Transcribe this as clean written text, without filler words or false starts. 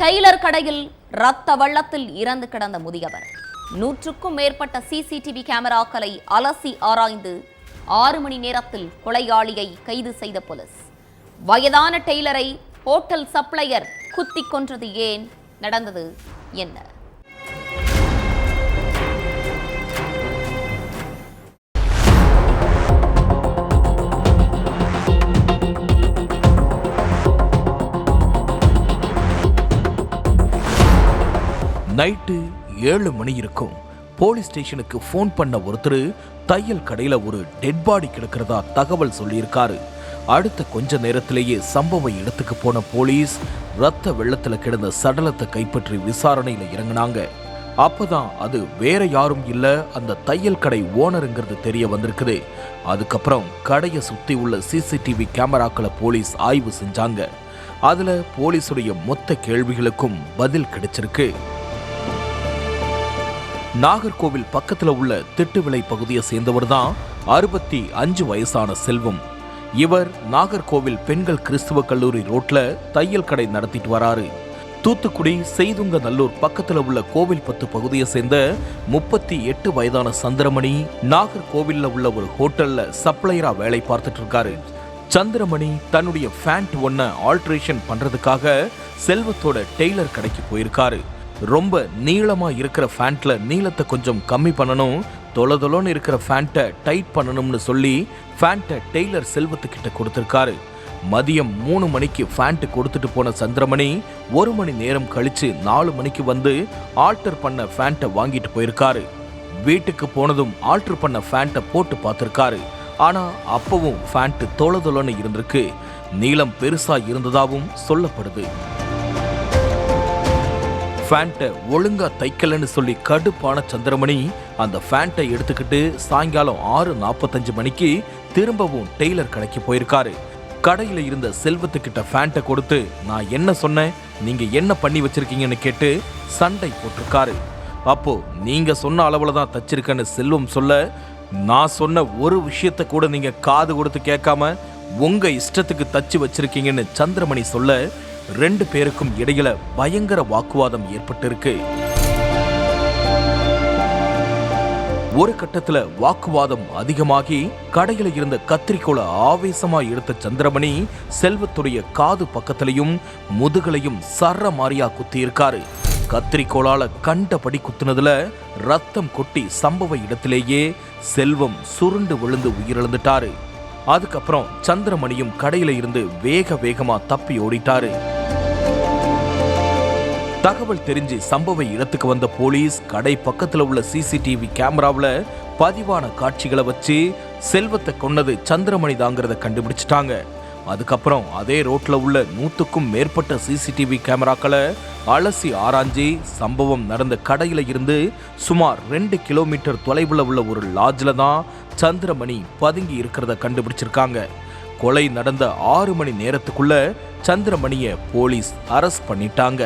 Taylor கடையில் ரத்த வெள்ளத்தில் இறந்து கிடந்த முதியவர். 100க்கும் மேற்பட்ட சிசிடிவி கேமராக்களை அலசி ஆராய்ந்து 6 மணி நேரத்தில் கொலையாளியை கைது செய்த போலீஸ். வயதான டெய்லரை ஹோட்டல் சப்ளையர் குத்திக் கொன்றது ஏன்? நடந்தது என்ன? நைட்டு 7 மணி இருக்கும். போலீஸ் ஸ்டேஷனுக்கு ஃபோன் பண்ண ஒருத்தர் தையல் கடையில ஒரு டெட் பாடி கிடக்கிறதா தகவல் சொல்லியிருக்காரு. அடுத்த கொஞ்ச நேரத்திலேயே சம்பவ இடத்துக்கு போன போலீஸ் ரத்த வெள்ளத்துல கிடந்த சடலத்தை கைப்பற்றி விசாரணையில இறங்கினாங்க. அப்பதான் அது வேற யாரும் இல்ல, அந்த தையல் கடை ஓனருங்கிறது தெரிய வந்திருக்குது. அதுக்கப்புறம் கடையை சுத்தி உள்ள சிசிடிவி கேமராக்களை போலீஸ் ஆய்வு செஞ்சாங்க. அதுல போலீஸுடைய மொத்த கேள்விகளுக்கும் பதில் கிடைச்சிருக்கு. நாகர்கோவில் பக்கத்துல உள்ள திட்டுவிளை பகுதியை சேர்ந்தவர் தான் 65 வயசான செல்வம். இவர் நாகர்கோவில் பெண்கள் கிறிஸ்துவ கல்லூரி ரோட்ல தையல் கடை நடத்திட்டு வராரு. தூத்துக்குடி செய்துங்கநல்லூர் பக்கத்துல உள்ள கோவில்பத்து பகுதியை சேர்ந்த 38 வயதான சந்திரமணி நாகர்கோவில்ல உள்ள ஒரு ஹோட்டல்ல சப்ளையரா வேலை பார்த்துட்டு இருக்காரு. சந்திரமணி தன்னுடைய ஃபேண்ட் ஒன்ன ஆல்ட்ரேஷன் பண்றதுக்காக செல்வத்தோட டெய்லர் கடைக்கு போயிருக்காரு. ரொம்ப நீளமா இருக்கிற ஃபேண்ட்ல நீளத்தை கொஞ்சம் கம்மி பண்ணணும், தொலைதொலன்னு இருக்கிற ஃபேண்ட்டை டைட் பண்ணணும்னு சொல்லி ஃபேண்ட்டை டெய்லர் செல்வத்துக்கிட்ட கொடுத்திருக்காரு. மதியம் 3 மணிக்கு ஃபேண்ட் கொடுத்துட்டு போன சந்திரமணி 1 மணி நேரம் கழிச்சு 4 மணிக்கு வந்து ஆல்டர் பண்ண ஃபேண்ட்டை வாங்கிட்டு போயிருக்காரு. வீட்டுக்கு போனதும் ஆல்டர் பண்ண ஃபேண்ட்டை போட்டு பார்த்திருக்காரு. ஆனா அப்பவும் ஃபேண்ட் தொலைதொலன்னு இருந்திருக்கு. நீளம் பெருசா இருந்ததாகவும் சொல்லப்படுது. ஃபேண்ட்டை ஒழுங்கா தைக்கலன்னு சொல்லி கடுப்பான சந்திரமணி அந்த ஃபேண்ட்டை எடுத்துக்கிட்டு சாயங்காலம் 6:45 மணிக்கு திரும்பவும் டெய்லர் கடைக்கு போயிருக்காரு. கடையில இருந்த செல்வத்துக்கிட்ட ஃபேண்ட்டை கொடுத்து நான் என்ன சொன்னேன், நீங்க என்ன பண்ணி வச்சிருக்கீங்கன்னு கேட்டு சண்டை போட்டிருக்காரு. அப்போ நீங்க சொன்ன அளவுல தான் தச்சிருக்கேன்னு செல்வம் சொல்ல, நான் சொன்ன ஒரு விஷயத்த கூட நீங்க காது கொடுத்து கேட்காம உங்க இஷ்டத்துக்கு தச்சு வச்சிருக்கீங்கன்னு சந்திரமணி சொல்ல 2 பேருக்கும் இடையில பயங்கர வாக்குவாதம் ஏற்பட்டிருக்கு. ஒரு கட்டத்துல வாக்குவாதம் அதிகமாகி கடையில இருந்த கத்திரிக்கோளை ஆவேசமா எடுத்த சந்திரமணி செல்வத்துடைய காது பக்கத்திலையும் முதுகலையும் சர்ற மாரியா குத்தி இருக்காரு. கத்திரிக்கோளால கண்டபடி குத்துனதுல ரத்தம் கொட்டி சம்பவ இடத்திலேயே செல்வம் சுருண்டு விழுந்து உயிரிழந்துட்டாரு. அதுக்கப்புறம் சந்திரமணியும் கடையில இருந்து வேகமா தப்பி ஓடிட்டாரு. தகவல் தெரிஞ்சு சம்பவ இடத்துக்கு வந்த போலீஸ் கடை பக்கத்துல உள்ள சிசிடிவி கேமராவில் பதிவான காட்சிகளை வச்சு செல்வத்தை கொன்னது சந்திரமணி தாங்கிறத கண்டுபிடிச்சிட்டாங்க. அதுக்கப்புறம் அதே ரோட்ல உள்ள 100க்கும் மேற்பட்ட சிசிடிவி கேமராக்களை அலசி ஆராய்ஞ்சி சம்பவம் நடந்த கடையில இருந்து சுமார் 2 கிலோமீட்டர் தொலைவில் உள்ள ஒரு லாட்ஜ்ல தான் சந்திரமணி பதுங்கி இருக்கிறத கண்டுபிடிச்சிருக்காங்க. கொலை நடந்த 6 மணி நேரத்துக்குள்ள சந்திரமணியை போலீஸ் அரெஸ்ட் பண்ணிட்டாங்க.